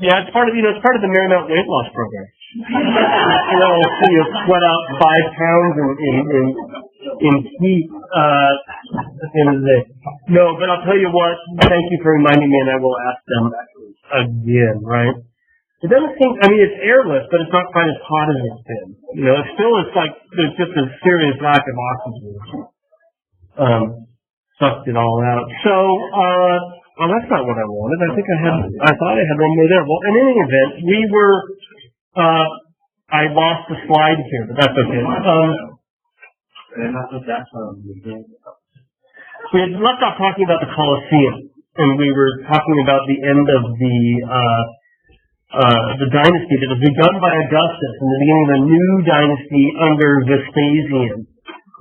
Yeah, it's part of it's part of the Marymount weight loss program. So you sweat out 5 pounds in heat at the end of the day. No, but I'll tell you what. Thank you for reminding me, and I will ask them again. Right? It doesn't seem. I mean, it's airless, but it's not quite as hot as it's been. It still is like there's just a serious lack of oxygen. Sucked it all out. So, well, that's not what I wanted. I thought I had one more there. Well, in any event, I lost the slide here, but that's okay. We had left off talking about the Colosseum, and we were talking about the end of the dynasty that was begun by Augustus and the beginning of a new dynasty under Vespasian,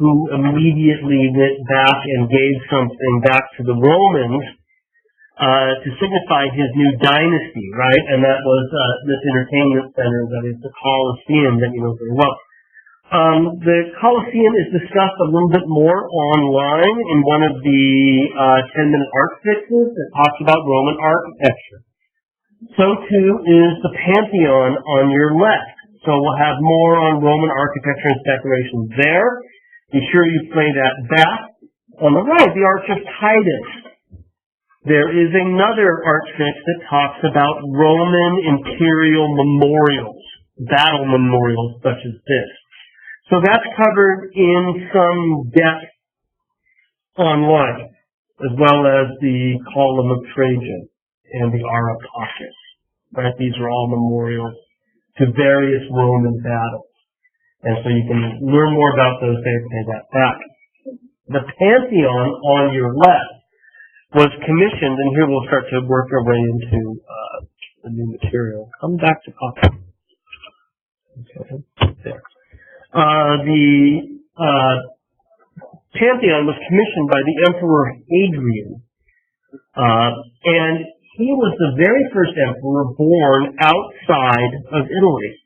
who immediately went back and gave something back to the Romans to signify his new dynasty, right? And that was this entertainment center that is the Colosseum that you know very well. The Colosseum is discussed a little bit more online in one of the 10-minute art fixes that talks about Roman architecture. So too is the Pantheon on your left. So we'll have more on Roman architecture and decoration there. Be sure you play that back. On the right, the Arch of Titus. There is another art fix that talks about Roman imperial memorials, battle memorials such as this. So that's covered in some depth online, as well as the Column of Trajan and the Ara Pacis. Right? These are all memorials to various Roman battles. And so you can learn more about those there, pay that back. The Pantheon on your left was commissioned, and here we'll start to work our way into the new material. Come back to copy. Okay, there. The Pantheon was commissioned by the Emperor Hadrian, and he was the very first emperor born outside of Italy.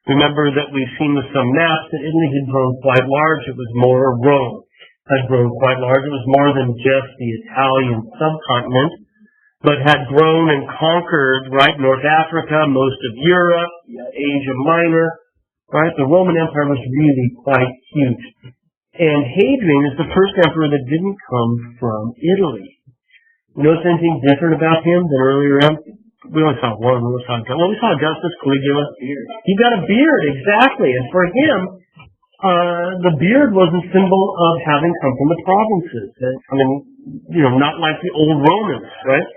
Remember that we've seen with some maps that Italy had grown quite large. It was more Rome had grown quite large. It was more than just the Italian subcontinent, but had grown and conquered, right, North Africa, most of Europe, Asia Minor, right? The Roman Empire was really quite huge. And Hadrian is the first emperor that didn't come from Italy. You notice anything different about him than earlier emperors? We only saw one. We saw Augustus, Caligula. He got a beard, exactly. And for him, the beard was a symbol of having come from the provinces. I mean, not like the old Romans, right?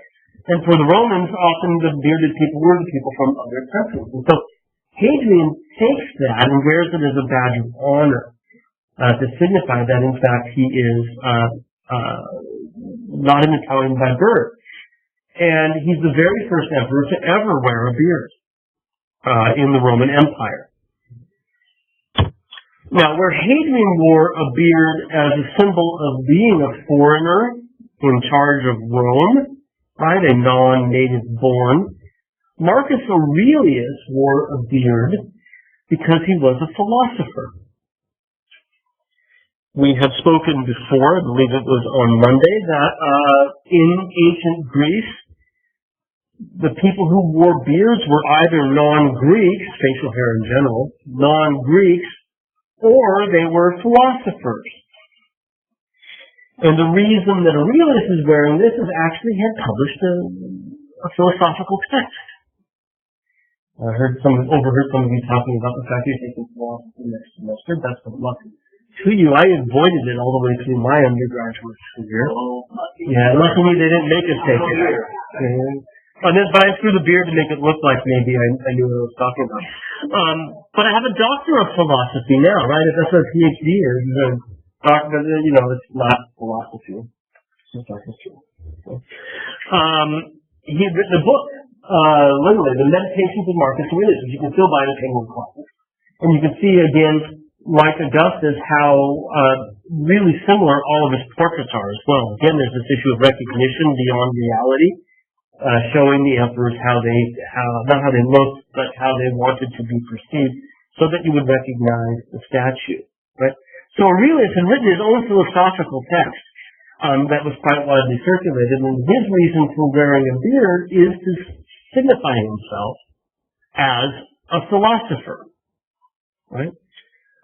And for the Romans, often the bearded people were the people from other countries. And so Hadrian takes that and wears it as a badge of honor to signify that, in fact, he is not an Italian by birth. And he's the very first emperor to ever wear a beard in the Roman Empire. Now, where Hadrian wore a beard as a symbol of being a foreigner in charge of Rome, right, a non-native born, Marcus Aurelius wore a beard because he was a philosopher. We have spoken before, I believe it was on Monday, that in ancient Greece, the people who wore beards were either non-Greeks, facial hair in general, non-Greeks, or they were philosophers. And the reason that Aurelius is wearing this is actually he had published a philosophical text. I overheard some of you talking about the fact you're taking philosophy next semester. Best of luck to you. I avoided it all the way through my undergraduate career. Yeah, luckily they didn't make us take it. But I threw the beard to make it look like maybe I knew what I was talking about. But I have a doctor of philosophy now, right? If that's what a PhD is, it's not philosophy. It's not history. He had written a book, literally, The Meditations of Marcus Aurelius, which you can still buy in the Penguin Classics. And you can see, again, like Augustus, how really similar all of his portraits are as well. Again, there's this issue of recognition beyond reality. Showing the emperors not how they looked, but how they wanted to be perceived, so that you would recognize the statue, right? So Aurelius had written his own philosophical text that was quite widely circulated, and his reason for wearing a beard is to signifying himself as a philosopher, right?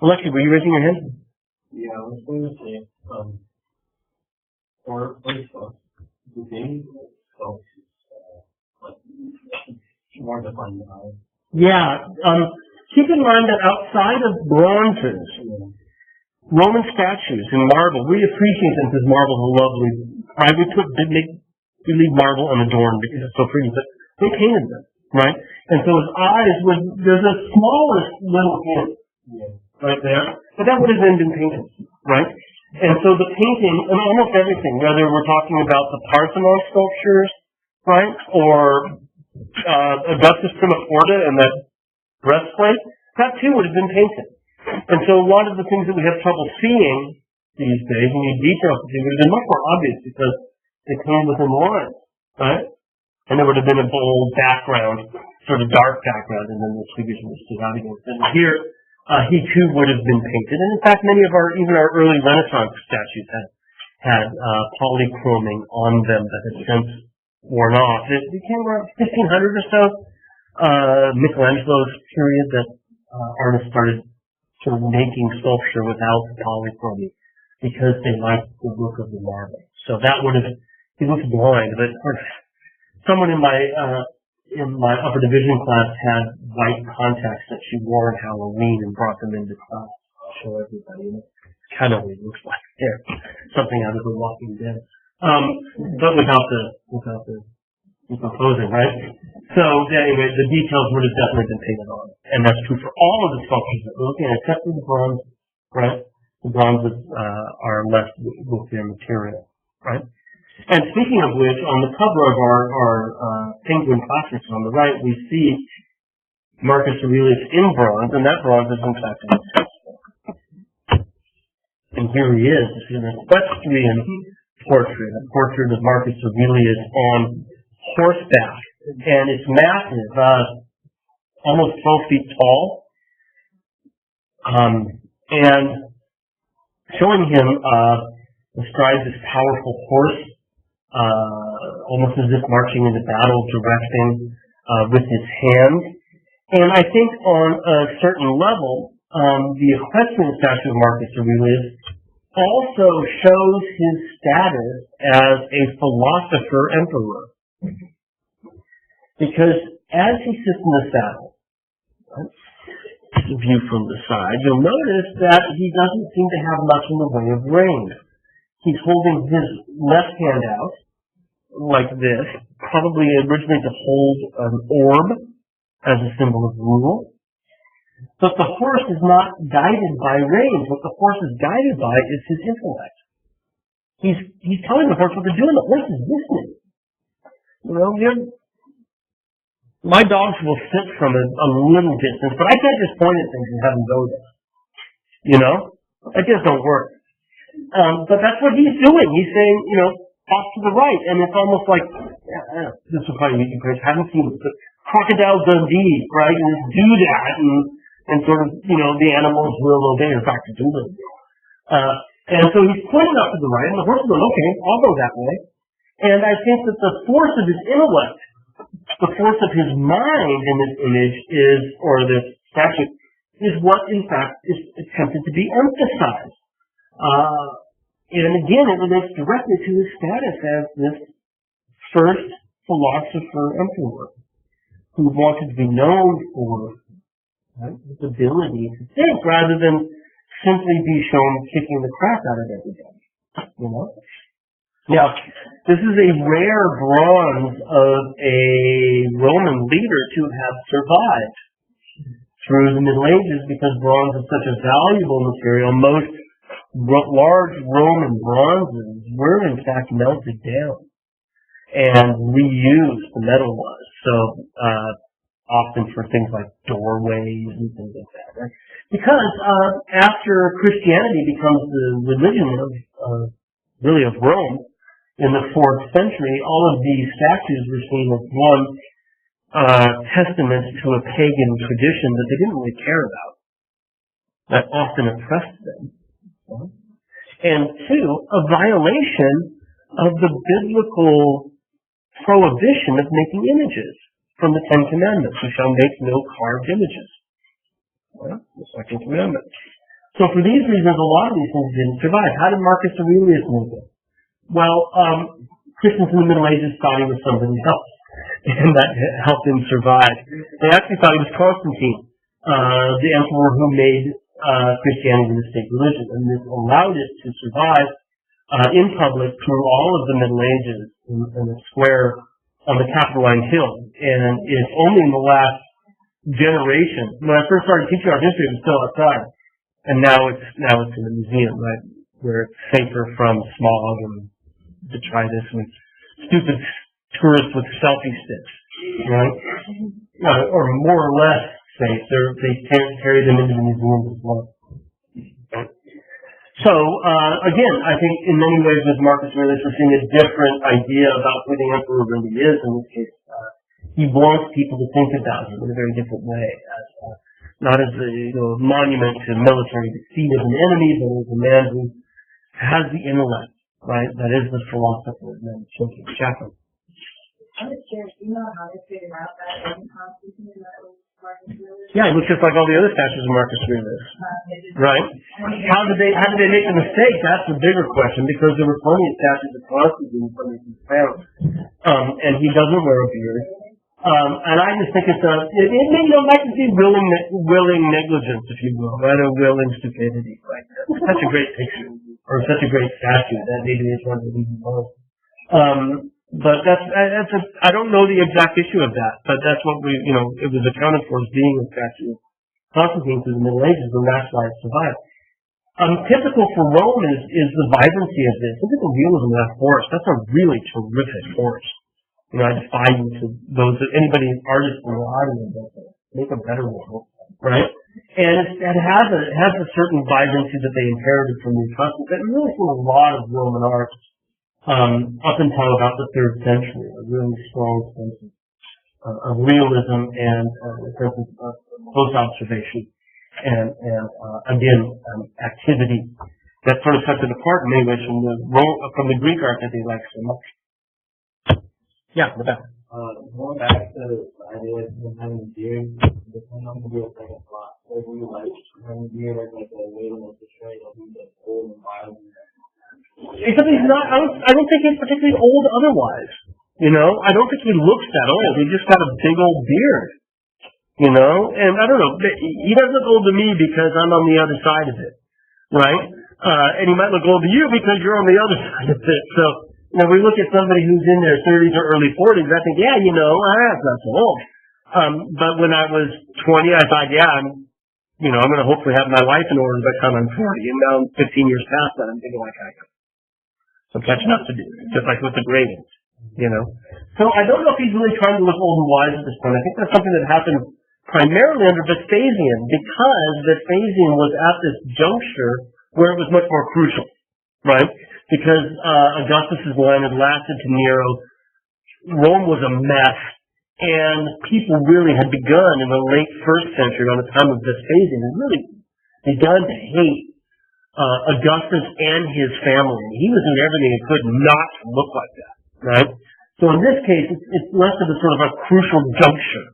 Alexi, were you raising your hand? Yeah, I was going to say, or the game itself is more defined by. Yeah, keep in mind that outside of bronzes, Roman statues in marble, we appreciate them because marble is lovely. Right? We leave marble unadorned because it's so pretty, but they painted them, right? And so his eyes there's a smallest little hint right there, but that would have then been painted, right? And so the painting, and almost everything, whether we're talking about the Parthenon sculptures, right, or Augustus Prima Forte and that breastplate, that too would have been painted. And so a lot of the things that we have trouble seeing these days, and need details to see, would have been much more obvious because they came within lines, right? And there would have been a bold background, sort of dark background, and then the figures would have stood out against it. And here, he too would have been painted. And in fact, many of even our early Renaissance statues had polychroming on them that had since worn off. It became around 1500 or so, Michelangelo's period, that artists started sort of making sculpture without polychroming because they liked the look of the marble. So that would have, he looked blind, but someone in my upper division class had white contacts that she wore on Halloween and brought them into class to show everybody. And it's kind of what it looks like there, something out of The Walking Dead, but without the decomposing, right? So anyway, the details would have definitely been painted on, and that's true for all of the sculptures that we're looking at, except for the bronze, right? The bronzes are left with their material, right? And speaking of which, on the cover of our Penguin Classics on the right, we see Marcus Aurelius in bronze, and that bronze is in fact an textbook. And here he is. This is an equestrian portrait, a portrait of Marcus Aurelius on horseback, and it's massive, almost 12 feet tall, and showing him astride this powerful horse, almost as if marching into battle, directing with his hands. And I think on a certain level, the equestrian statue of Marcus Aurelius also shows his status as a philosopher emperor. Because as he sits in the saddle, the view from the side, you'll notice that he doesn't seem to have much in the way of rein. He's holding his left hand out, like this, probably originally to hold an orb as a symbol of rule. But the horse is not guided by reins. What the horse is guided by is his intellect. He's telling the horse what to do, and the horse is listening. You know, my dogs will sit from a little distance, but I can't just point at things and have them go there. You know? That just don't work. But that's what he's doing. He's saying, you know, off to the right, and it's almost like, this will probably make you crazy. I haven't seen it, but Crocodile Dundee, right? And just do that, and sort of, you know, the animals will obey, or Dr. Dolittle. And so he's pointing out to the right, and the horse is going, okay, I'll go that way. And I think that the force of his intellect, the force of his mind in this image is, or this statue, is what in fact is attempted to be emphasized. And again, it relates directly to his status as this first philosopher emperor who wanted to be known for his ability to think rather than simply be shown kicking the crap out of everybody. You know? Now, this is a rare bronze of a Roman leader to have survived through the Middle Ages because bronze is such a valuable material. Most large Roman bronzes were in fact melted down and reused, the metal was. So, often for things like doorways and things like that, right? Because after Christianity becomes the religion of Rome in the 4th century, all of these statues were seen as one testament to a pagan tradition that they didn't really care about, that often oppressed them. And two, a violation of the biblical prohibition of making images. from the Ten Commandments. You shall make no carved images. Well, the second commandment. So for these reasons, a lot of these things didn't survive. How did Marcus Aurelius make it? Well, Christians in the Middle Ages thought he was somebody else, and that helped him survive. They actually thought he was Constantine, the emperor who made Christianity the state religion, and this allowed it to survive in public through all of the Middle Ages in a square on the Capitoline Hill. And it's only in the last generation, when I first started teaching art history, it was still outside, and now it's in the museum, right, where it's safer from smog and detritus and stupid tourists with selfie sticks, right? Or more or less safe. They can't carry them into the museum as well. So, again, I think in many ways with Marcus Aurelius, we're seeing a different idea about who the emperor really is. In this case, he wants people to think about him in a very different way, not as a monument to military defeat of an enemy, but as a man who has the intellect, right? That is the philosopher, and then thinking. Jacqueline. I'm just curious, do you know how they figured out that wasn't Constantine and that was Marcus Aurelius? Yeah, it looks just like all the other statues of Marcus Aurelius. Right? How did they make the mistake? That's the bigger question, because there were plenty of statues of Constantine when they can found. And he doesn't wear a beard. And I just think it might be willing negligence, if you will, right? Or willing stupidity. Like, such a great picture, or such a great statue that maybe it's one to leave alone. But I don't know the exact issue of that, but that's what it was accounted for as being a statue of Constantine through the Middle Ages, and that's why it survived. Typical for Rome is the vibrancy of this. Look at the realism of that forest. That's a really terrific forest. I defy you to anybody, artist in the audience, make a better one, right? And it has a certain vibrancy that they inherited from the Etruscans that really from a lot of Roman art. Up until about the 3rd century, a really strong sense of realism and a sense of close observation and again, activity that sort of sets it apart in many ways from the Greek art that they like so much. Yeah, the back. Going back to the idea of having a beard, depending on the real second thought. Like, we like having a beard as like a way to portray that he's like old and wild. Except he's not, I don't think he's particularly old otherwise. I don't think he looks that old. He just got a big old beard. And I don't know, he doesn't look old to me because I'm on the other side of it. Right? And he might look old to you because you're on the other side of it. So, we look at somebody who's in their 30s or early 40s, I think, yeah, that's not so old. But when I was 20, I thought, yeah, I'm going to hopefully have my life in order by the time I'm 40. And now I'm 15 years past that, I'm thinking like, some catching up to do, just like with the gradings, So I don't know if he's really trying to look old and wise at this point. I think that's something that happened primarily under Vespasian, because Vespasian was at this juncture where it was much more crucial, right? Because Augustus's line had lasted to Nero, Rome was a mess, and people really had begun in the late 1st century, on the time of Vespasian, had really begun to hate Augustus and his family. He was doing everything he could not to look like that, right? So in this case, it's less of a sort of a crucial juncture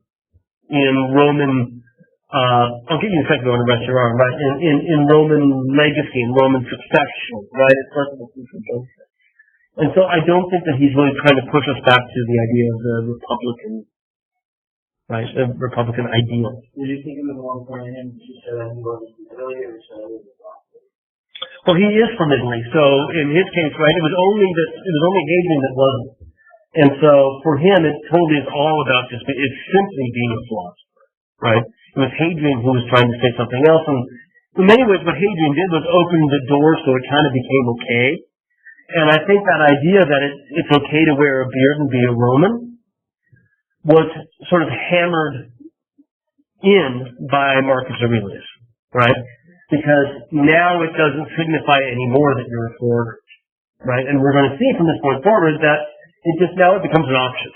in Roman, I'll give you a second to rest your arm, right? In Roman legacy, in Roman succession, right? It's less of a crucial juncture. And so I don't think that he's really trying to push us back to the idea of the Republican, right? The Republican ideal. Did you think it was more important him to say that he wasn't Italy or say that he was Well, he is from Italy, so in his case, right, it was only Hadrian that wasn't. And so for him, it totally is all about it's simply being a philosopher, right? It was Hadrian who was trying to say something else, and in many ways what Hadrian did was open the door so it kind of became okay. And I think that idea that it's okay to wear a beard and be a Roman was sort of hammered in by Marcus Aurelius, right? Because now it doesn't signify anymore that you're a foreigner, right? And we're going to see from this point forward that it becomes an option,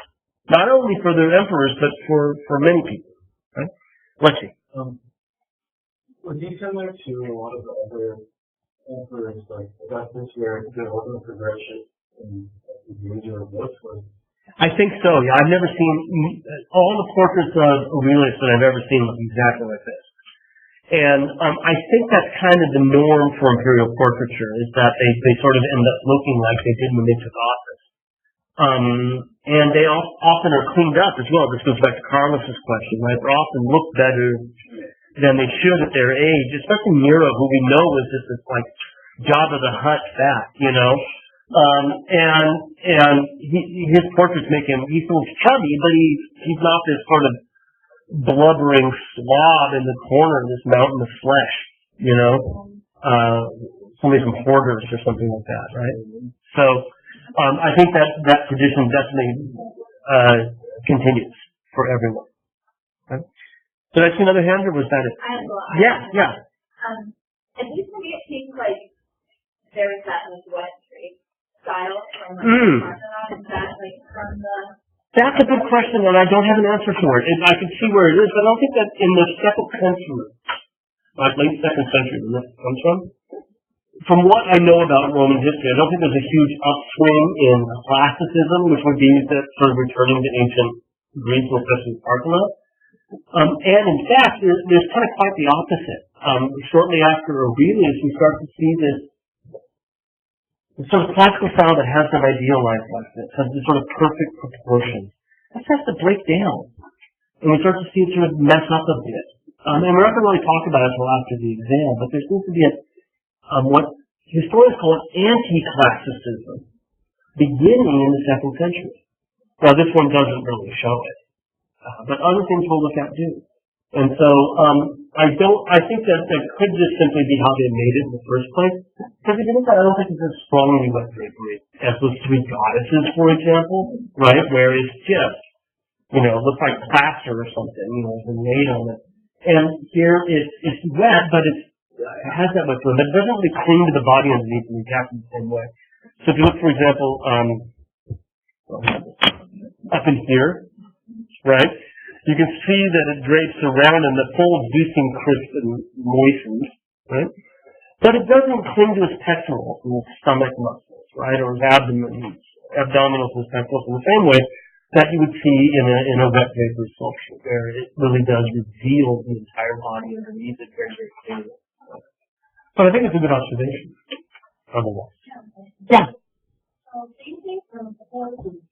not only for the emperors but for many people, right? Let's see. Was he similar to a lot of the other emperors, like Augustus, where there wasn't a progression in the age of books? Was I think so, yeah. I've never seen, all the portraits of Aurelius that I've ever seen look exactly like this. And I think that's kind of the norm for imperial portraiture, is that they sort of end up looking like they did when they took office. And they often are cleaned up as well. This goes back to Carlos's question, right? They often look better than they should at their age, especially Nero, who we know was just this like Jabba the Hutt fat, you know? And his portraits make him, he's still chubby, but he's not this sort of blubbering slob in the corner of this mountain of flesh, you know? Somebody from Hoarders or something like that, right? So, I think that tradition definitely, continues for everyone. Okay. Did I see another hand, or was that it? I have a lot. Yeah. At least for me, it seems like there is that like wet trade style from like Parthenon. Is that like from the? That's a good question, and I don't have an answer for it. I can see where it is, but I don't think that in the 2nd century, like late 2nd century, where this comes from what I know about Roman history, I don't think there's a huge upswing in classicism, which would be that sort of returning to ancient Greece, and especially Parthenon. And in fact, there's kind of quite the opposite. Shortly after Aurelius, we start to see this sort of classical style that has some idealized like this, has this sort of perfect proportions. That starts to break down. And we start to see it sort of mess up a bit. And we're not going to really talk about it until after the exam, but there seems to be what historians call an anti-classicism beginning in the 2nd century. Now, this one doesn't really show it. But other things we'll look at do. And so, I think that could just simply be how they made it in the first place. Because if you look at it, I don't think it's as strongly wet drapery as those 3 goddesses, for example, right? Where it's just, looks like plaster or something, been laid on it. And here it's wet, but it has that much room. But it doesn't really cling to the body underneath in exactly the same way. So if you look, for example, up in here, right? You can see that it drapes around and the folds do seem crisp and moistened, right? But it doesn't cling to his pectorals and his stomach muscles, right? Or his abdominals and his pectorals in the same way that you would see in a wet drapery sculpture, where it really does reveal the entire body underneath it very, very clearly. But I think it's a good observation. Otherwise. Yeah. So same thing from horses,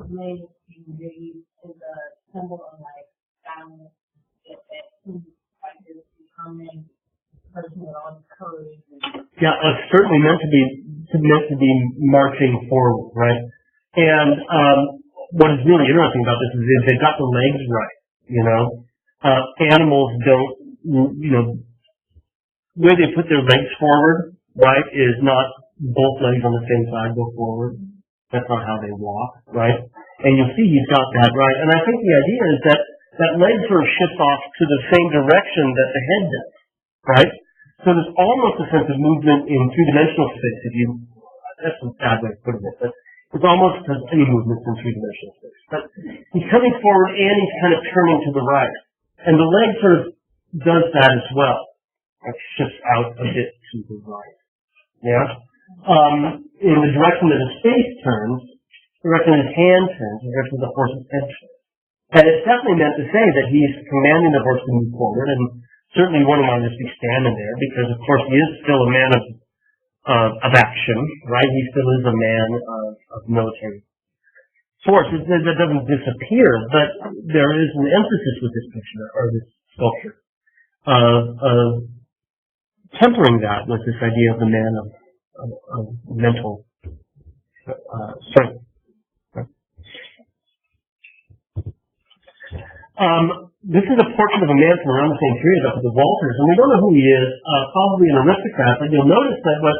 made is a symbol of like balance. It seems like it's becoming person with all the courage. Yeah, it's certainly meant to be marching forward, right? And what is really interesting about this is they've got the legs right. Animals don't, where they put their legs forward, right, is not both legs on the same side go forward. That's not how they walk, right? And you'll see he's got that right. And I think the idea is that leg sort of shifts off to the same direction that the head does, right? So there's almost a sense of movement in 3-dimensional space. That's a bad way of putting it, but it's almost any movement in 3-dimensional space. But he's coming forward and he's kind of turning to the right. And the leg sort of does that as well. It shifts out a bit to the right. Yeah? In the direction that his face turns, the direction his hand turns, the direction the horse's head turns. And it's definitely meant to say that he's commanding the horse to move forward, and certainly wouldn't want to just be standing there, because of course he is still a man of action, right? He still is a man of military force. That doesn't disappear, but there is an emphasis with this picture, or this sculpture, of tempering that with this idea of the man of mental strength. This is a portrait of a man from around the same period, up at the Walters, and we don't know who he is, probably an aristocrat, but you'll notice that what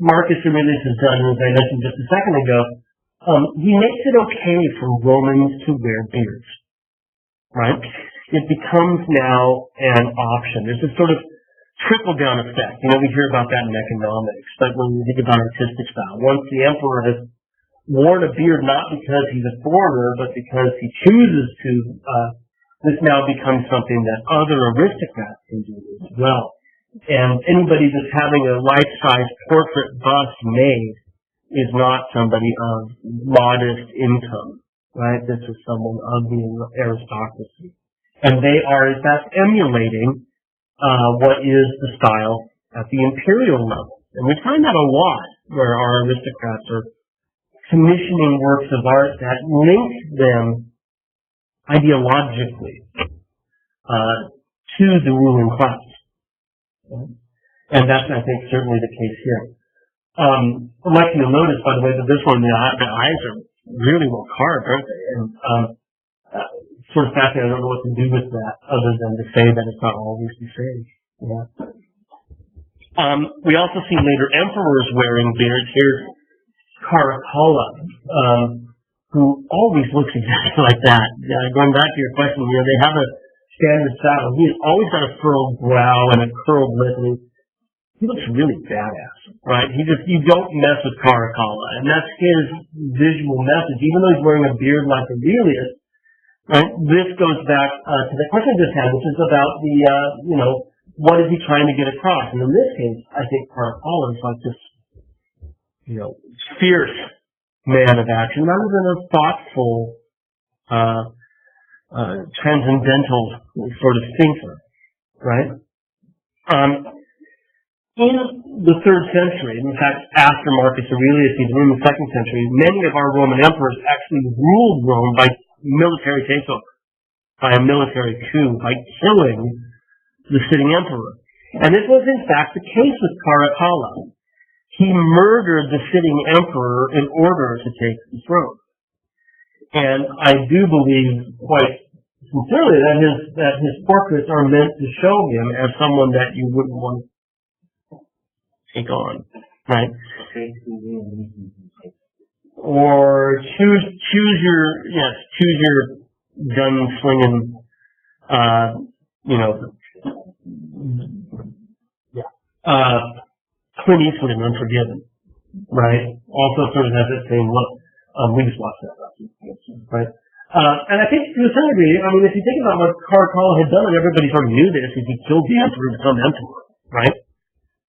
Marcus Aurelius has done, as I mentioned just a second ago, he makes it okay for Romans to wear beards, right? It becomes now an option. There's a sort of trickle-down effect. We hear about that in economics, but when you think about artistic style, once the emperor has worn a beard not because he's a foreigner, but because he chooses to, this now becomes something that other aristocrats can do as well. And anybody that's having a life-size portrait bust made is not somebody of modest income, right? This is someone of the aristocracy. And they are, in fact, emulating what is the style at the imperial level. And we find that a lot where our aristocrats are commissioning works of art that link them ideologically to the ruling class. And that's, I think, certainly the case here. I'd like you to notice, by the way, that this one, the eyes are really well carved, aren't they? And sort of fascinating. I don't know what to do with that other than to say that it's not always the same. Yeah. We also see later emperors wearing beards. Here's Caracalla, who always looks exactly like that. Going back to your question, they have a standard style. He's always got a furrowed brow and a curled lip, and he looks really badass, right? You don't mess with Caracalla, and that's his visual message. Even though he's wearing a beard like Aurelius, right? This goes back to the question I just had, which is about the, what is he trying to get across? And in this case, I think Caracalla is like this, fierce man of action, rather than a thoughtful, transcendental sort of thinker, right? In the 3rd century, in fact, after Marcus Aurelius, even in the 2nd century, many of our Roman emperors actually ruled Rome by military takeover, by a military coup, by killing the sitting emperor. And this was, in fact, the case with Caracalla. He murdered the sitting emperor in order to take the throne. And I do believe quite sincerely that his portraits are meant to show him as someone that you wouldn't want to take on, right? Or choose your gun-slinging, Clint Eastwood in Unforgiven, right? Also sort of has that same look. We just watched that last week, right? And I think to a certain degree, if you think about what Caracalla had done, and everybody sort of knew this, is he killed the emperor to become emperor, right?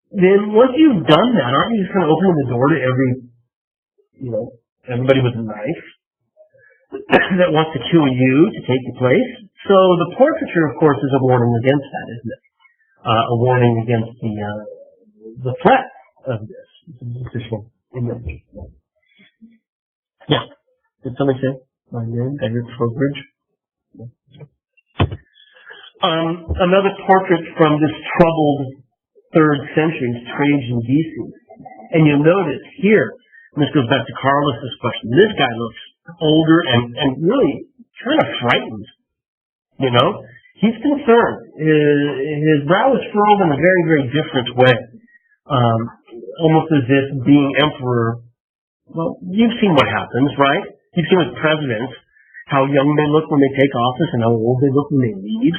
Then once you've done that, aren't you just kind of opening the door to everybody with a knife that wants to kill you to take your place? So the portraiture, of course, is a warning against that, isn't it? A warning against the threat of this. Yeah. Did somebody say my name? Edward Trowbridge? Another portrait from this troubled 3rd century is Trajan Decius. And you'll notice here, and this goes back to Carlos's question, this guy looks older and really kind of frightened. He's concerned. His brow is furrowed in a very, very different way. Almost as if being emperor, well, you've seen what happens, right? You've seen with presidents, how young they look when they take office and how old they look when they leave,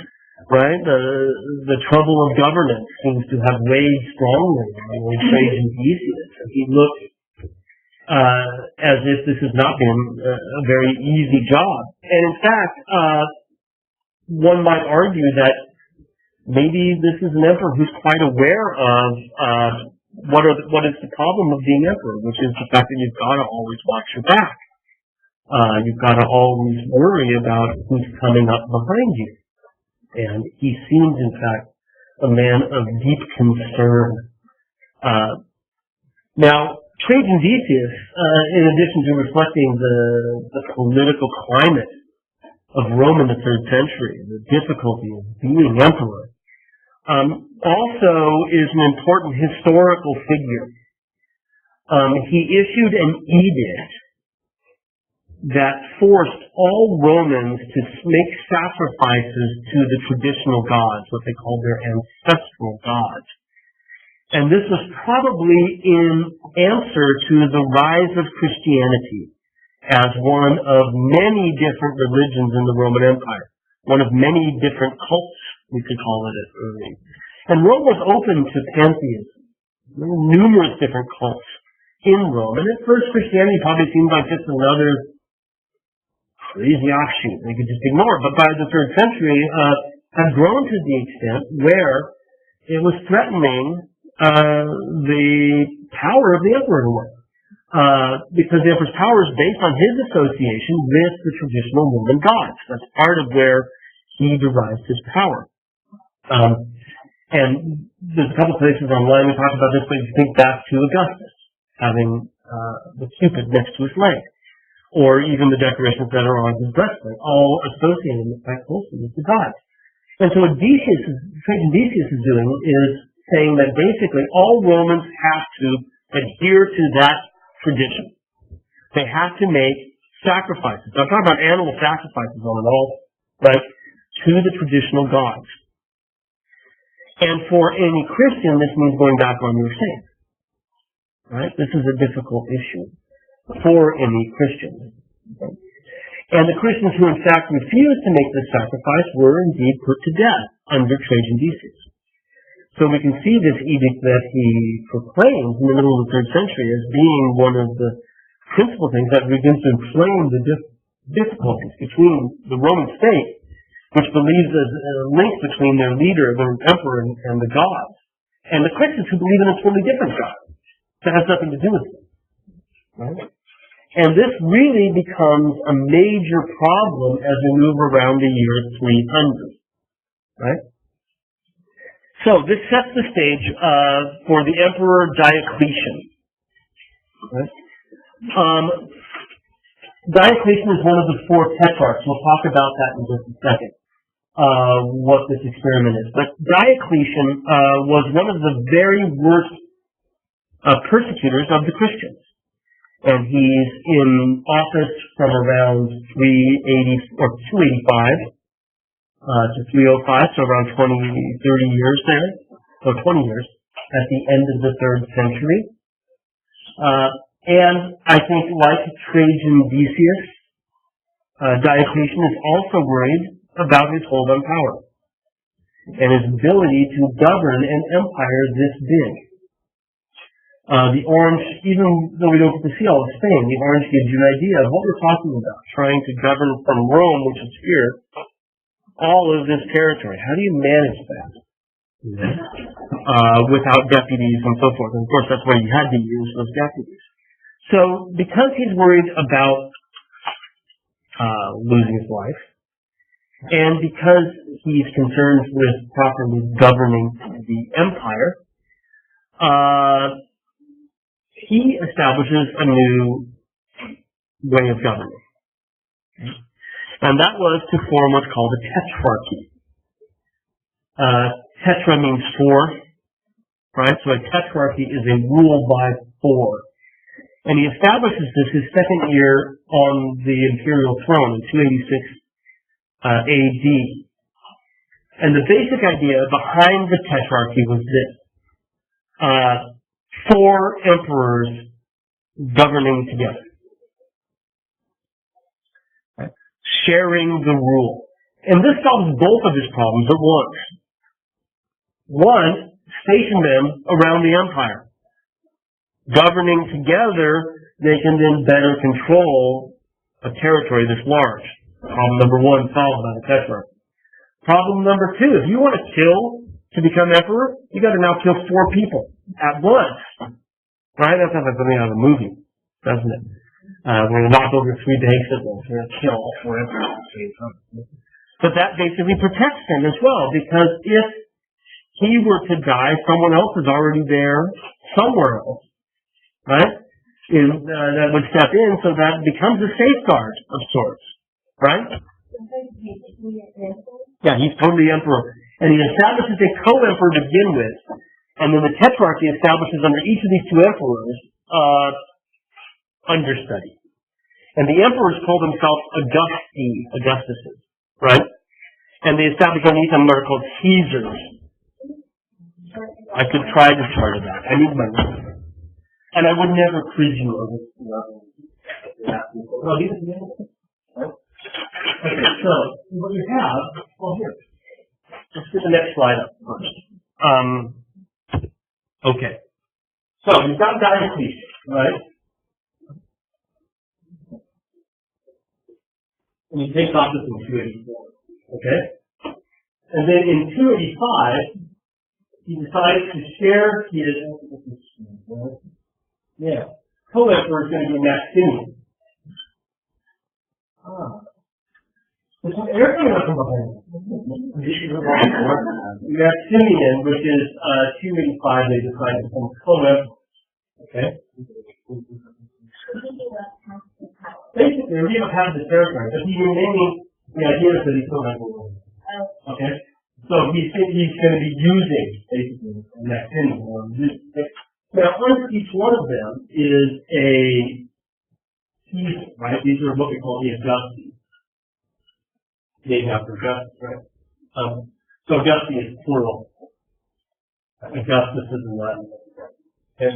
right? The trouble of governance seems to have weighed strongly on Trajan Decius. He looks as if this has not been a very easy job. And in fact, one might argue that maybe this is an emperor who's quite aware of what is the problem of being emperor, which is the fact that you've got to always watch your back. You've got to always worry about who's coming up behind you. And he seems, in fact, a man of deep concern. Now, Trajan Decius, in addition to reflecting the political climate of Rome in the 3rd century, the difficulty of being emperor, also is an important historical figure. He issued an edict that forced all Romans to make sacrifices to the traditional gods, what they called their ancestral gods. And this was probably in answer to the rise of Christianity as one of many different religions in the Roman Empire, one of many different cults, we could call it early. And Rome was open to pantheism. There were numerous different cults in Rome. And at first, Christianity probably seemed like just another crazy offshoot they could just ignore. But by the 3rd century, had grown to the extent where it was threatening the power of the emperor. because the emperor's power is based on his association with the traditional Roman gods. That's part of where he derives his power. And there's a couple places online we talk about this, but you think back to Augustus having the Cupid next to his leg, or even the decorations that are on his breastplate, all associated quite closely with the gods. And so what Trajan Decius is doing is saying that basically all Romans have to adhere to that tradition. They have to make sacrifices. I'm talking about animal sacrifices on an altar, right, to the traditional gods. And for any Christian, this means going back on your faith. Right? This is a difficult issue for any Christian. Okay? And the Christians who in fact refused to make this sacrifice were indeed put to death under Trajan Decius. So we can see this edict that he proclaims in the middle of the 3rd century as being one of the principal things that begins to inflame the difficulties between the Roman state, which believes there's a link between their leader, their emperor, and the gods, and the Christians who believe in a totally different God that has nothing to do with it. Right? And this really becomes a major problem as we move around the year 300. Right? So this sets the stage for the Emperor Diocletian. Right? Diocletian is one of the 4 tetrarchs. We'll talk about that in just a second, what this experiment is. But Diocletian was one of the very worst persecutors of the Christians. And he's in office from around 380 or 285 to 305, so around 30 years there, or 20 years at the end of the 3rd century. And I think, like Trajan Decius, Diocletian is also worried about his hold on power and his ability to govern an empire this big. The orange, even though we don't get to see all of Spain, the orange gives you an idea of what we're talking about, trying to govern from Rome, which is here, all of this territory. How do you manage that? Without deputies and so forth. And of course, that's why you had to use those deputies. So, because he's worried about losing his life, and because he's concerned with properly governing the empire, he establishes a new way of governing. And that was to form what's called a tetrarchy. Tetra means 4, right? So a tetrarchy is a rule by 4. And he establishes this his 2nd year on the imperial throne in 286 AD. And the basic idea behind the tetrarchy was this. 4 emperors governing together. Sharing the rule. And this solves both of his problems at once. One, station them around the empire. Governing together, they can then better control a territory this large. Problem number 1 solved by the tetrarch. Problem number 2, if you want to kill to become emperor, you got to now kill 4 people at once. Right? That sounds like something out of a movie, doesn't it? We're going to knock over 3 bank signals. We're going to kill all 4 emperors at the same time. But that basically protects him as well, because if he were to die, someone else is already there somewhere else, right? That would step in, so that becomes a safeguard of sorts, right? Yeah, he's totally emperor. And he establishes a co-emperor to begin with, and then the tetrarchy establishes under each of these 2 emperors understudy. And the emperors call themselves Augustuses, right? And they establish underneath them what are called Caesars. I could try to chart of that. I need my notes. And I would never quiz you on this. Okay, so what you have, well here, let's get the next slide up first. Okay. So you've got Diocletian, right? And he takes office in 284. Okay? And then in 285, he decides to share his co-emperor is going to be Maximian. There's some airplane up behind Maximian, which is 285, they decided to become co-emperor. Okay? Basically, we don't have the territory, but he's remaining the idea that he's co-emperor. Okay? So he's going to be using, basically, Maximian. Now, under each one of them is a season, right? These are what we call the Augustes. Named after Augustus, right? So Augustus is plural. Augustus is in Latin. Okay?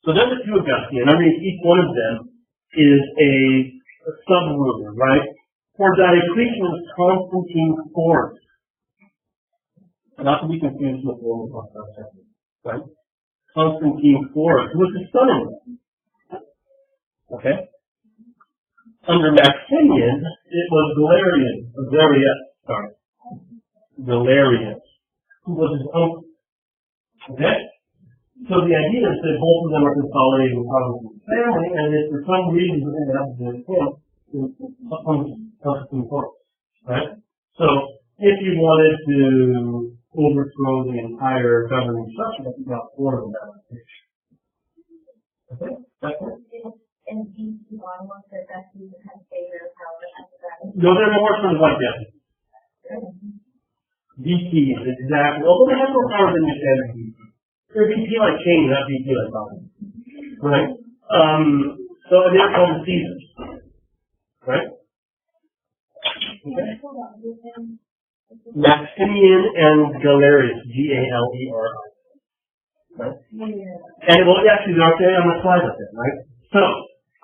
So then the two Augusti, and underneath each one of them is a sub-ruler, right? For Diocletian was Constantine IV. Not to be confused with the one we're talking about second, right? Constantine IV, who was his son-in-law. Okay? Under Maximian, it was Galerius, who was his uncle. Okay? So the idea is that both of them are consolidating the family, and if for some reason we're going to have to do him, Constantine IV. Right? So if you wanted to overthrow the entire governing structure, you got four of them. Okay? That's it. And these two ones that you have favor power after that. No, they're more sort of like that. VPs, exactly. Although they have more power than your standard VP. They're VP like Cheney, not VP like Biden. Right? So they're called the Caesars. Right? Okay. Maximian and Galerius, Galeri. Right? And it will actually be okay on the slide up there, right? So,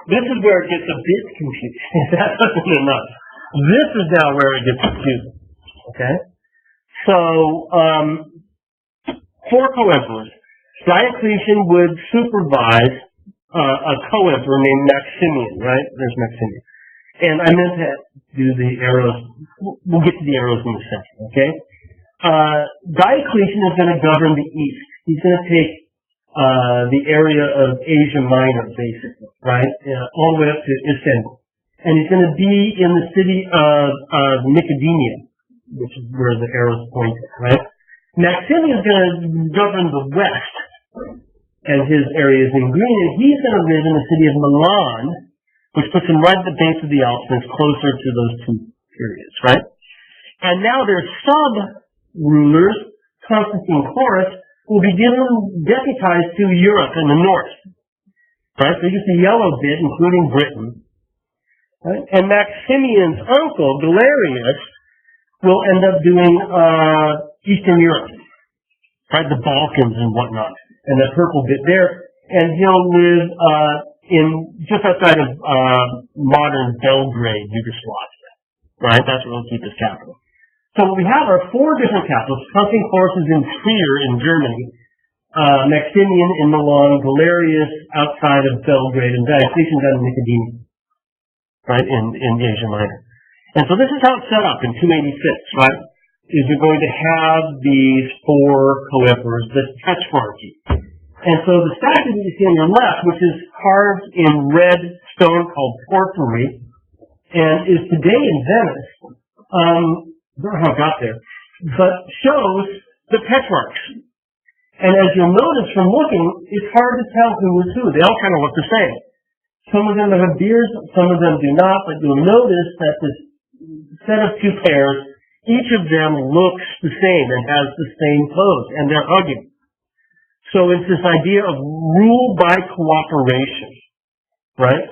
this is where it gets a bit confusing. That wasn't enough. This is now where it gets confusing. Okay? So, four co-emperors. Diocletian would supervise a co-emperor named Maximian, right? There's Maximian. And I meant to do the arrows. We'll get to the arrows in a second, okay? Diocletian is going to govern the East. He's going to take the area of Asia Minor, basically, right? All the way up to Istanbul. And he's going to be in the city of Nicomedia, which is where the arrows point, right? Maximian is going to govern the West, and his area is in green, and he's going to live in the city of Milan, which puts him right at the base of the Alps, and it's closer to those two periods, right? And now their sub-rulers, Constantine Chorus, will be deputized to Europe in the north. Right? So just the yellow bit, including Britain. Right? And Maximian's uncle, Galerius, will end up doing Eastern Europe. Right? The Balkans and whatnot. And the purple bit there. And he'll live in just outside of modern Belgrade, Yugoslavia. Right? That's where he'll keep his capital. So what we have are four different capitals. Constantine Chorus is in Trier in Germany, Maximian in Milan, Galerius outside of Belgrade, and Diocletian down in Nicomedia, right, in Asia Minor. And so this is how it's set up in 286, right, is you're going to have these four co-emperors, the tetrarchy. And so the statue that you see on your left, which is carved in red stone called porphyry, and is today in Venice, I don't know how it got there, but shows the tetrarchs. And as you'll notice from looking, it's hard to tell who is who. They all kind of look the same. Some of them have beards, some of them do not, but you'll notice that this set of two pairs, each of them looks the same and has the same pose, and they're hugging. So it's this idea of rule by cooperation, right?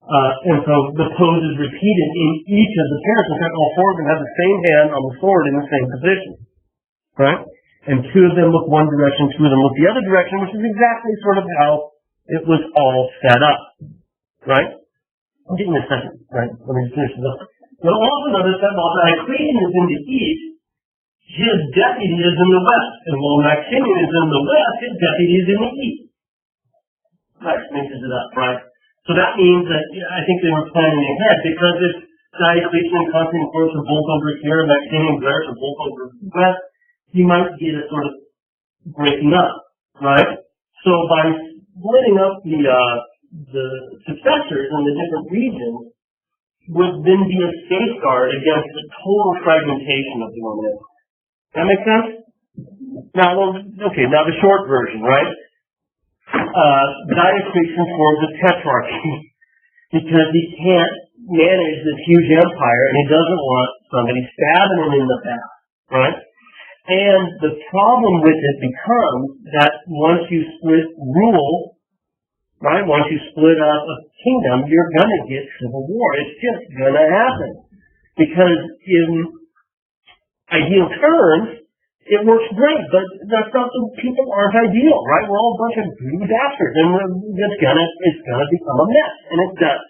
And so the pose is repeated in each of the pairs. In fact, all four of them have the same hand on the sword in the same position, right? And two of them look one direction, two of them look the other direction, which is exactly sort of how it was all set up, right? I'll get in a second, right? Let me just finish this up. You'll also notice that while Diocletian is in the east, his deputy is in the west. And while Maximian is in the west, his deputy is in the east. That mixes it up, right? So that means that I think they were planning ahead, because if Diocletian and Constantine Chorus are both over here, and Maximian and Galerius are both over west, you might get a sort of breaking up, right? So by splitting up the successors in the different regions would then be a safeguard against the total fragmentation of the Roman Empire. That make sense? Now, now the short version, right? Diocletian forms a tetrarchy because he can't manage this huge empire and he doesn't want somebody stabbing him in the back, right? And the problem with it becomes that once you split rule, right, once you split up a kingdom, you're going to get civil war. It's just going to happen. Because in ideal terms, it works great, but that's not the people aren't ideal, right? We're all a bunch of greedy bastards, and it's gonna become a mess, and it does,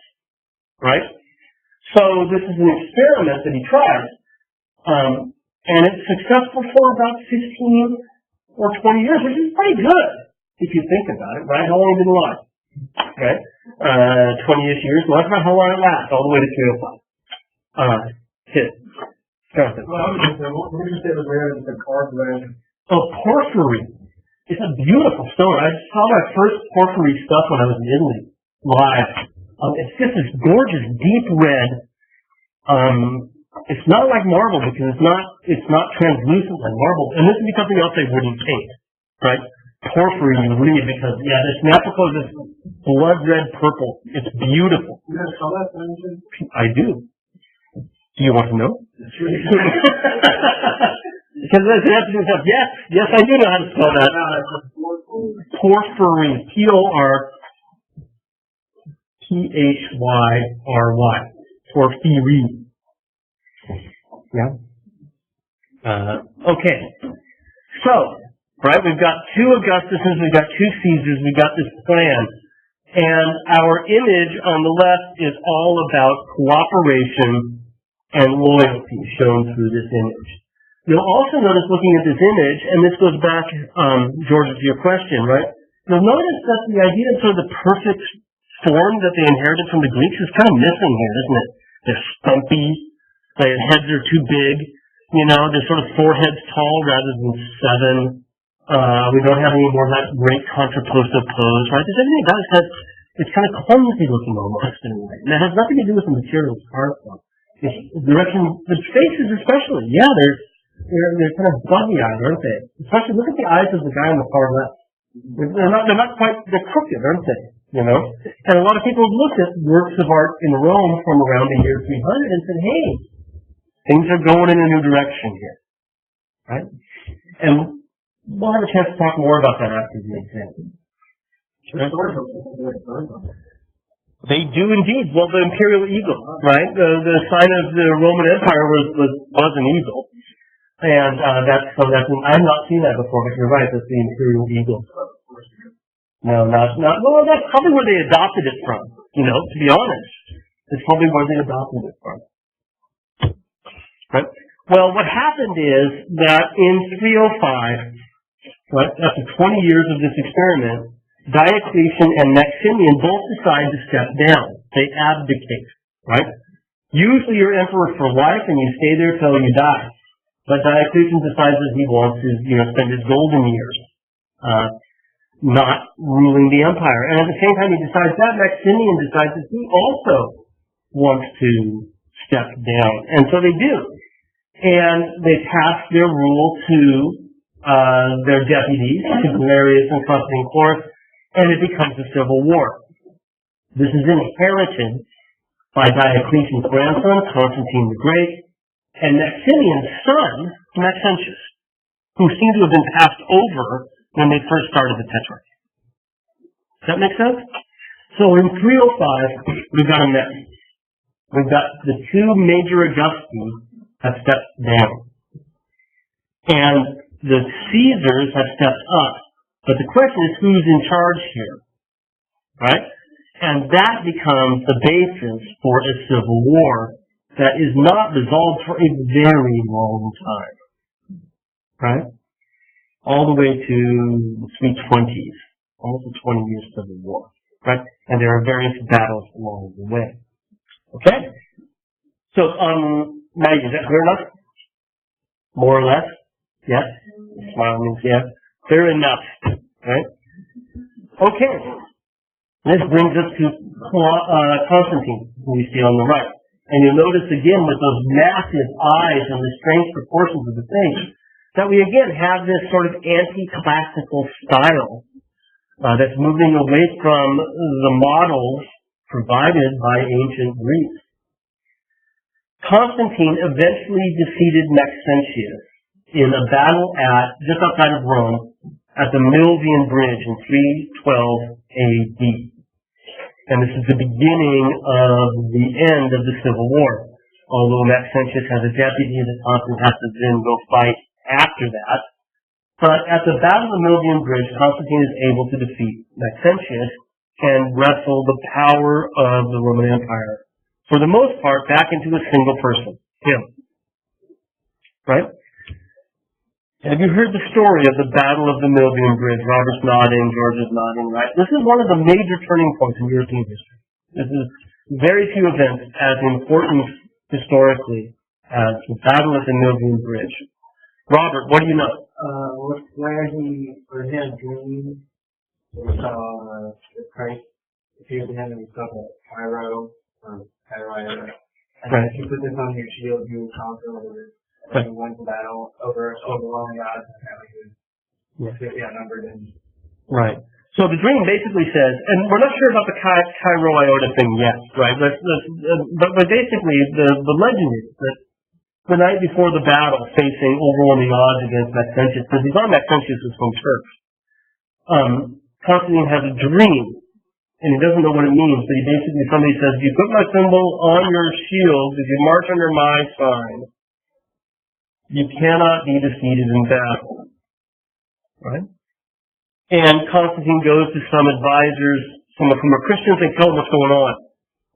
right? So this is an experiment that he tried, and it's successful for about 15 or 20 years, which is pretty good if you think about it, right? How long have you been alive, right? 20-ish years. Well, that's about how long it lasts, all the way to 305. Hit. Jonathan. Well, I was just saying, what did you say was rare? The carved red. Oh, porphyry. It's a beautiful stone. I saw my first porphyry stuff when I was in Italy, live. It's just this gorgeous, deep red. It's not like marble because it's not translucent like marble. And this would be something else they wouldn't paint, right? Porphyry you read because, yeah, this Nephrico is this blood red purple. It's beautiful. You guys saw that thing? I do. Do you want to know? Because that's the answer to stuff. Yes, I do know how to spell that. Porphyry. Porphyry. Porphyry. Yeah. Okay. So, right, we've got two Augustuses, we've got two Caesars, we've got this plan. And our image on the left is all about cooperation and loyalty shown through this image. You'll also notice looking at this image, and this goes back, George, to your question, right? You'll notice that the idea of sort of the perfect form that they inherited from the Greeks is kind of missing here, isn't it? They're stumpy, their heads are too big, they're sort of 4 heads tall rather than 7. We don't have any more of that great contrapposto pose, right? There's everything about it that it's kind of clumsy looking almost in a way. And that has nothing to do with the material it's carved from. It's the direction, the faces especially, yeah, they're kind of buggy-eyed, aren't they? Especially, look at the eyes of the guy on the far left. They're crooked, aren't they? And a lot of people have looked at works of art in Rome from around the year 300 and said, hey, things are going in a new direction here, right? And we'll have a chance to talk more about that after the exam. They do indeed. Well, the imperial eagle, right? The sign of the Roman Empire was an eagle. And I've not seen that before, but you're right, that's the imperial eagle. No, well, that's probably where they adopted it from, to be honest. It's probably where they adopted it from. Right? Well, what happened is that in 305, right, after 20 years of this experiment, Diocletian and Maximian both decide to step down. They abdicate, right? Usually you're emperor for life and you stay there till you die. But Diocletian decides that he wants to, spend his golden years, not ruling the empire. And at the same time he decides that, Maximian decides that he also wants to step down. And so they do. And they pass their rule to their deputies, to Galerius and Constantine, and it becomes a civil war. This is inherited by Diocletian's grandson, Constantine the Great, and Maximian's son, Maxentius, who seemed to have been passed over when they first started the Tetrarchy. Does that make sense? So in 305, we've got a mess. We've got the two major Augusti have stepped down. And the Caesars have stepped up. But the question is who's in charge here, right? And that becomes the basis for a civil war that is not resolved for a very long time, right? All the way to the sweet 20s, almost a 20-year civil war, right? And there are various battles along the way. Okay? So, Maggie, is that clear enough? More or less? Yes? Smile means yes. Clear enough, right? Okay, this brings us to Constantine, who we see on the right. And you'll notice again with those massive eyes and the strange proportions of the face, that we again have this sort of anti-classical style that's moving away from the models provided by ancient Greece. Constantine eventually defeated Maxentius in a battle just outside of Rome at the Milvian Bridge in 312 AD. And this is the beginning of the end of the Civil War. Although Maxentius has a deputy that Constantine has to then go fight after that. But at the Battle of the Milvian Bridge, Constantine is able to defeat Maxentius and wrestle the power of the Roman Empire, for the most part, back into a single person, him. Right? Have you heard the story of the Battle of the Milvian Bridge? Robert's nodding, George is nodding, right? This is one of the major turning points in European history. This is very few events as important historically as the Battle of the Milvian Bridge. Robert, what do you know? Where he had a dream, we saw Christ appeared to him and he saw the Cairo, or Cairo, and Right. if you put this on your shield, you will conquer whatever. And he won the battle over overwhelming odds, and he was outnumbered. Right. So the dream basically says, and we're not sure about the Cairo iota thing yet, right? But basically the legend is that the night before the battle, facing overwhelming odds against Maxentius, because he's on Maxentius' home turf, Constantine has a dream, and he doesn't know what it means, but somebody says, if you put my symbol on your shield, if you march under my sign, you cannot be defeated in battle. Right? And Constantine goes to some advisors, from a Christian, and tell him what's going on.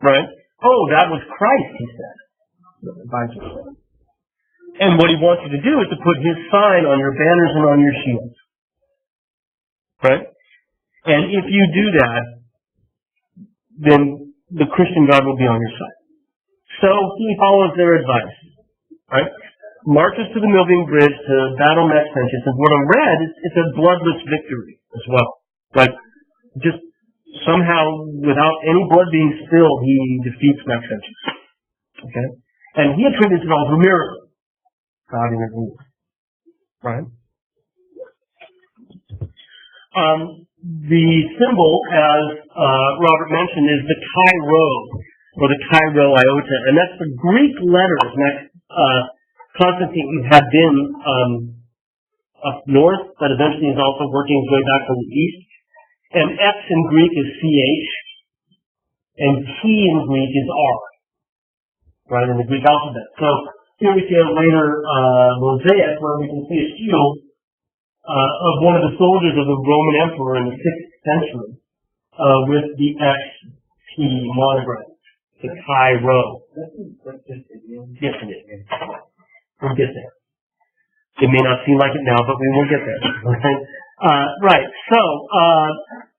Right? Oh, that was Christ, he said. The advisor said. And what he wants you to do is to put his sign on your banners and on your shields. Right? And if you do that, then the Christian God will be on your side. So he follows their advice. Right? Marches to the Milvian Bridge to battle Maxentius, and what I read is it's a bloodless victory as well. Like, just somehow, without any blood being spilled, he defeats Maxentius. Okay? And he attributes it all to a miracle. God intervened. Right? The symbol, as Robert mentioned, is the Chi-Rho, or the Chi-Rho iota, and that's the Greek letters Constantine had been up north, but eventually is also working his way back from the east. And X in Greek is CH, and T in Greek is R, right, in the Greek alphabet. So here we see a later mosaic where we can see a shield of one of the soldiers of the Roman emperor in the 6th century with the XT monogram, the Chi-Rho. Yes, it is. We'll get there. It may not seem like it now, but we will get there. Right. So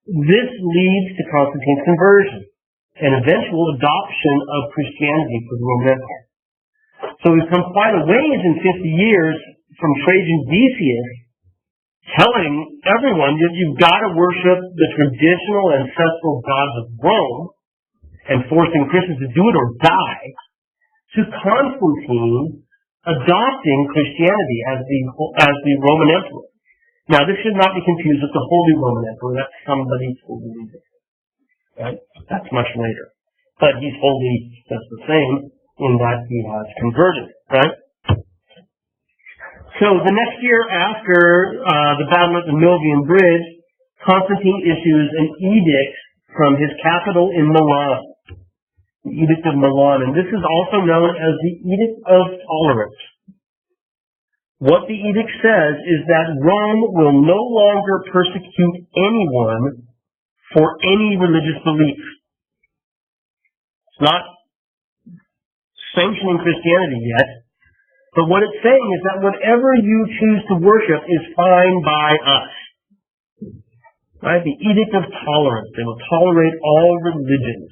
this leads to Constantine's conversion and eventual adoption of Christianity for the Roman Empire. So we've come quite a ways in 50 years from Trajan Decius telling everyone that you've got to worship the traditional ancestral gods of Rome and forcing Christians to do it or die, to Constantine adopting Christianity as the Roman emperor. Now, this should not be confused with the Holy Roman Emperor. That's somebody totally different. Right? That's much later. But he's holy just the same in that he has converted. Right? So the next year after the Battle of the Milvian Bridge, Constantine issues an edict from his capital in Milan. The Edict of Milan, and this is also known as the Edict of Tolerance. What the edict says is that Rome will no longer persecute anyone for any religious belief. It's not sanctioning Christianity yet, but what it's saying is that whatever you choose to worship is fine by us. Right? The Edict of Tolerance. They will tolerate all religions.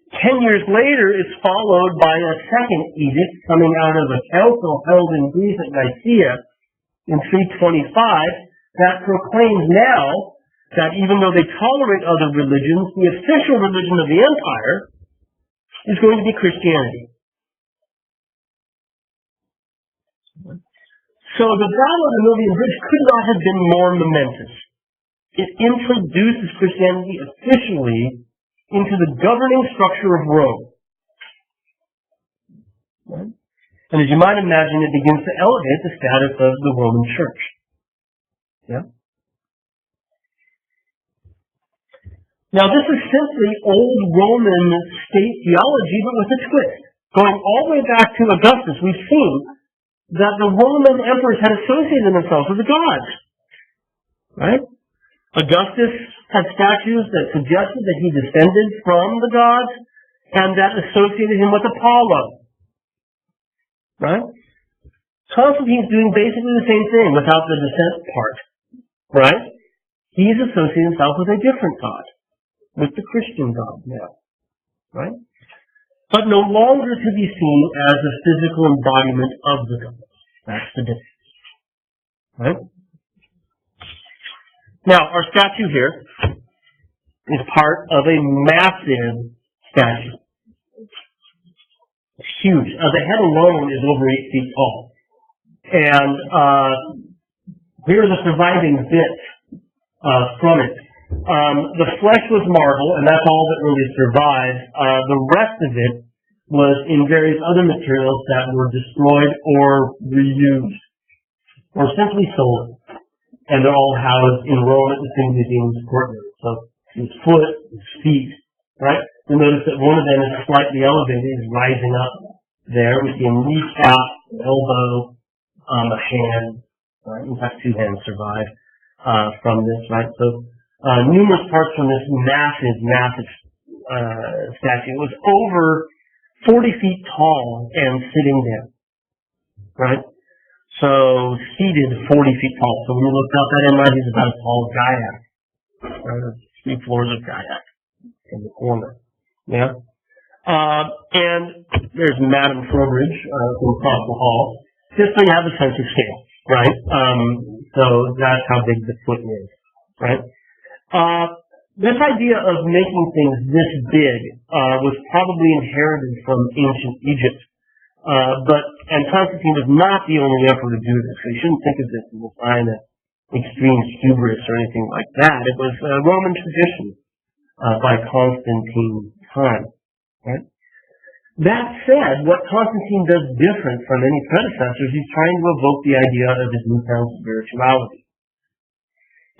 10 years later, it's followed by a second edict coming out of a council held in Greece at Nicaea in 325 that proclaims now that even though they tolerate other religions, the official religion of the empire is going to be Christianity. So the Battle of the Milvian Bridge could not have been more momentous. It introduces Christianity officially into the governing structure of Rome. Right? And as you might imagine, it begins to elevate the status of the Roman Church. Yeah? Now, this is simply old Roman state theology, but with a twist. Going all the way back to Augustus, we've seen that the Roman emperors had associated themselves with the gods. Right? Augustus had statues that suggested that he descended from the gods and that associated him with Apollo. Right? Constantine's doing basically the same thing without the descent part. Right? He's associating himself with a different god, with the Christian God now. Right? But no longer to be seen as a physical embodiment of the gods. That's the difference. Right? Now, our statue here is part of a massive statue. It's huge. The head alone is over 8 feet tall. And here are the surviving bits from it. The flesh was marble, and that's all that really survived. The rest of it was in various other materials that were destroyed or reused, or simply sold. And they're all housed in Rome at the St. Museum's courtyard. So his foot, his feet, right? You'll notice that one of them is slightly elevated, is rising up there. We see a kneecap, an elbow, a hand. Right? In fact, 2 hands survive from this, right? So numerous parts from this massive statue. It was over 40 feet tall and sitting down, right? So seated 40 feet tall. So when you look up at him, right, he's about as tall as Gaiac. Right? 3 floors of Gaiac in the corner. Yeah. And there's Madame Trowbridge from across the hall. Just so you have a sense of scale, right? So that's how big the foot is, right? This idea of making things this big was probably inherited from ancient Egypt. And Constantine was not the only emperor to do this. So you shouldn't think of this as a sign of extreme hubris or anything like that. It was a Roman tradition by Constantine's time. Right? That said, what Constantine does different from any predecessors, he's trying to evoke the idea of his newfound spirituality,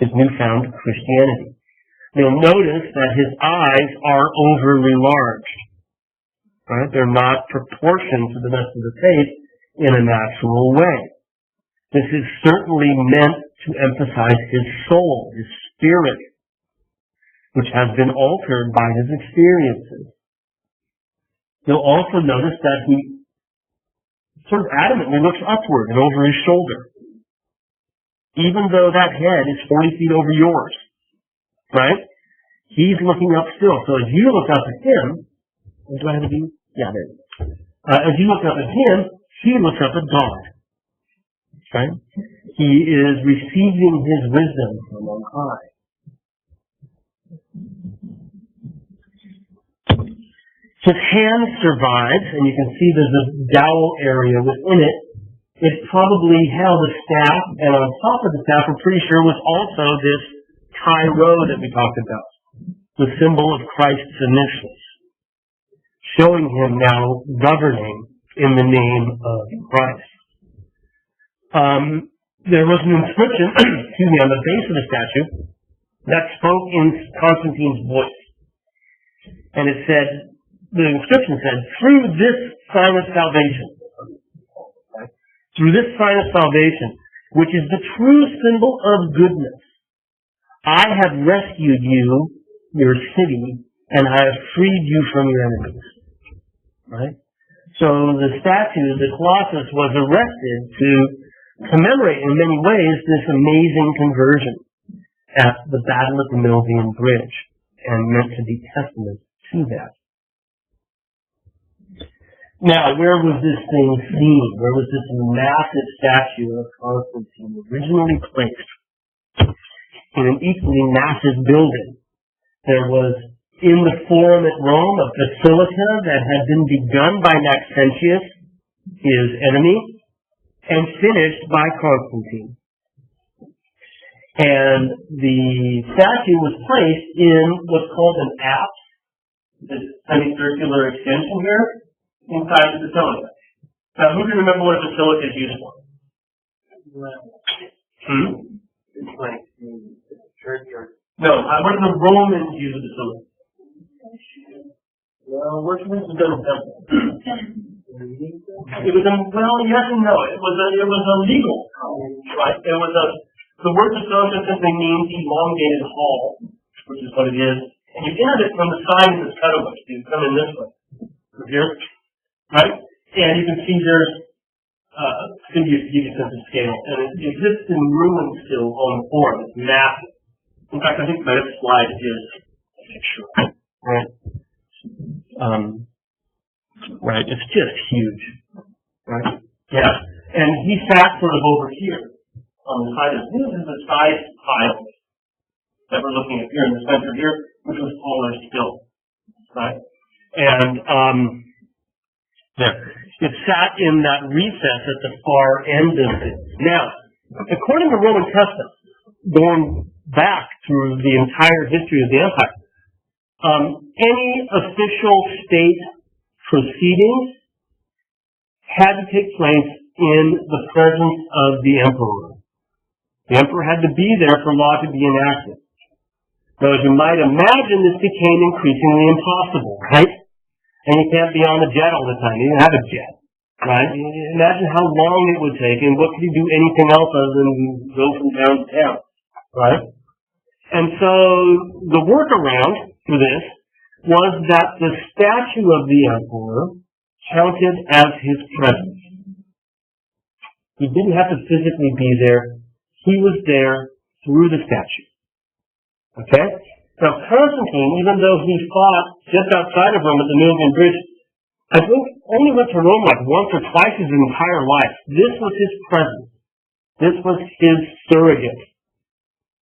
his newfound Christianity. You'll notice that his eyes are overly large. Right? They're not proportioned to the rest of the face in a natural way. This is certainly meant to emphasize his soul, his spirit, which has been altered by his experiences. You'll also notice that he sort of adamantly looks upward and over his shoulder, even though that head is 40 feet over yours. Right? He's looking up still. So as you look up at him, do I have a view? Yeah, there it is. As you look up at him, he looks up at God. Right? He is receiving his wisdom from on high. His hand survives, and you can see there's a dowel area within it. It probably held a staff, and on top of the staff, we're pretty sure was also this Chi-Rho that we talked about, the symbol of Christ's initials, showing him now governing in the name of Christ. There was an inscription, on the base of the statue that spoke in Constantine's voice. And it said, the inscription said, through this sign of salvation, which is the true symbol of goodness, I have rescued you, your city, and I have freed you from your enemies. Right? So the statue, the Colossus, was erected to commemorate in many ways this amazing conversion at the Battle of the Milvian Bridge, and meant to be testament to that. Now, where was this thing seen? Where was this massive statue of Constantine originally placed? in an equally massive building. There was, in the Forum at Rome, a basilica that had been begun by Maxentius, his enemy, and finished by Constantine. And the statue was placed in what's called an apse, this semicircular extension here, inside the basilica. Now, who can remember what a basilica is used for? It's like the church or. No, what did the Romans use a basilica? Well, worshiping was done in temple. It was well, yes and no. It was a legal, right? It was the word basilica simply means elongated hall, which is what it is. And you entered it from the side of this cutaway. So you come in this way, from here, right? And you can see there's to give you a sense of scale, and it exists in ruins still on the Forum. It's massive. In fact, I think my next slide is a picture, right? Right, it's just huge, right? Yeah, and he sat sort of over here on the side of this is the side tile that we're looking at here in the center here, which was taller still, right? And there, it sat in that recess at the far end of it. Now, according to Roman custom, going back through the entire history of the empire, any official state proceedings had to take place in the presence of the emperor. The emperor had to be there for law to be enacted. So as you might imagine, this became increasingly impossible, right? And you can't be on a jet all the time. You don't have a jet, right? Imagine how long it would take, and what could you do anything else other than go from town to town, right? And so the workaround for this was that the statue of the emperor counted as his presence. He didn't have to physically be there. He was there through the statue. Okay? Now, Constantine, even though he fought just outside of Rome at the Milvian Bridge, I think only went to Rome like once or twice his entire life. This was his presence. This was his surrogate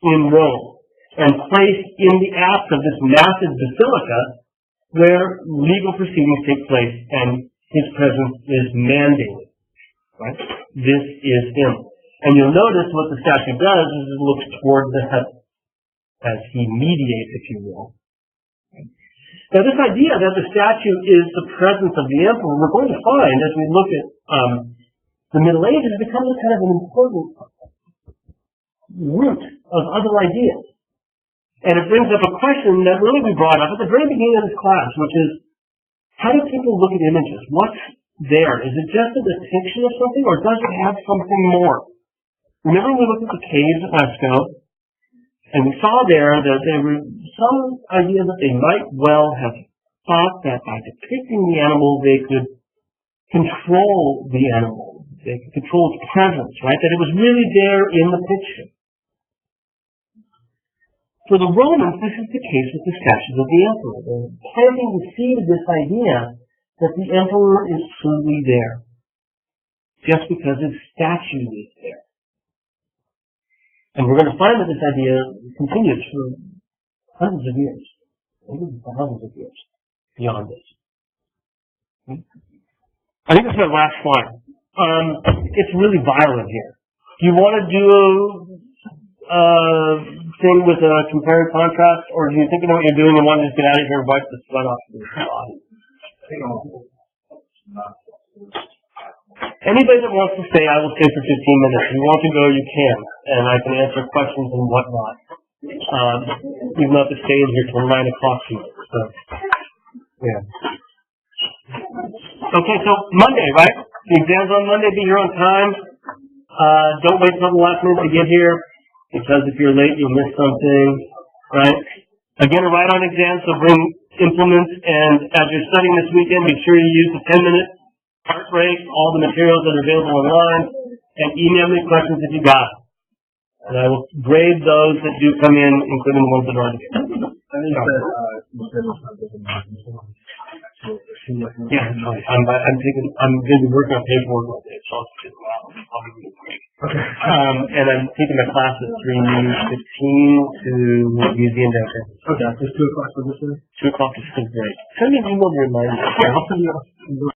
in Rome, and placed in the apse of this massive basilica where legal proceedings take place, and his presence is mandated. Right? This is him. And you'll notice what the statue does is it looks toward the heavens, as he mediates, if you will. Now, this idea that the statue is the presence of the emperor, we're going to find, as we look at the Middle Ages, becomes a kind of an important root of other ideas. And it brings up a question that really we brought up at the very beginning of this class, which is, how do people look at images? What's there? Is it just a depiction of something, or does it have something more? Remember we looked at the caves at Lascaux, and we saw there that there was some idea that they might well have thought that by depicting the animal, they could control the animal. They could control its presence, right? That it was really there in the picture. For the Romans, this is the case with the statues of the emperor. They're planting the seed of this idea that the emperor is truly there, just because his statue is there. And we're going to find that this idea continues for hundreds of years, maybe thousands of years beyond this. I think this is my last slide. It's really violent here. Do you want to do a thing with a compare and contrast, or do you think you know what you're doing and want to just get out of here and wipe the sweat off your body? Anybody that wants to stay, I will stay for 15 minutes. If you want to go, you can, and I can answer questions and whatnot. You don't have to stay in here till 9 o'clock tonight. So, yeah. Okay, so Monday, right? The exam's on Monday. Be here on time. Don't wait until the last minute to get here, because if you're late, you'll miss something, right? Again, a write-on exam, so bring implements, and as you're studying this weekend, make sure you use the 10-minute heart break, all the materials that are available online, and email me questions if you got it. And I will grade those that do come in, including the ones that are already here. I think that, Yeah, it's fine. I'm gonna be working on paperwork with it, so I'll sit around. I'll be quick. Okay. And I'm taking my class at 3:15 to museum downtown. Okay, it's 2 o'clock for this day? 2 o'clock is still great. Send me an email to remind me. Yeah, I'll send you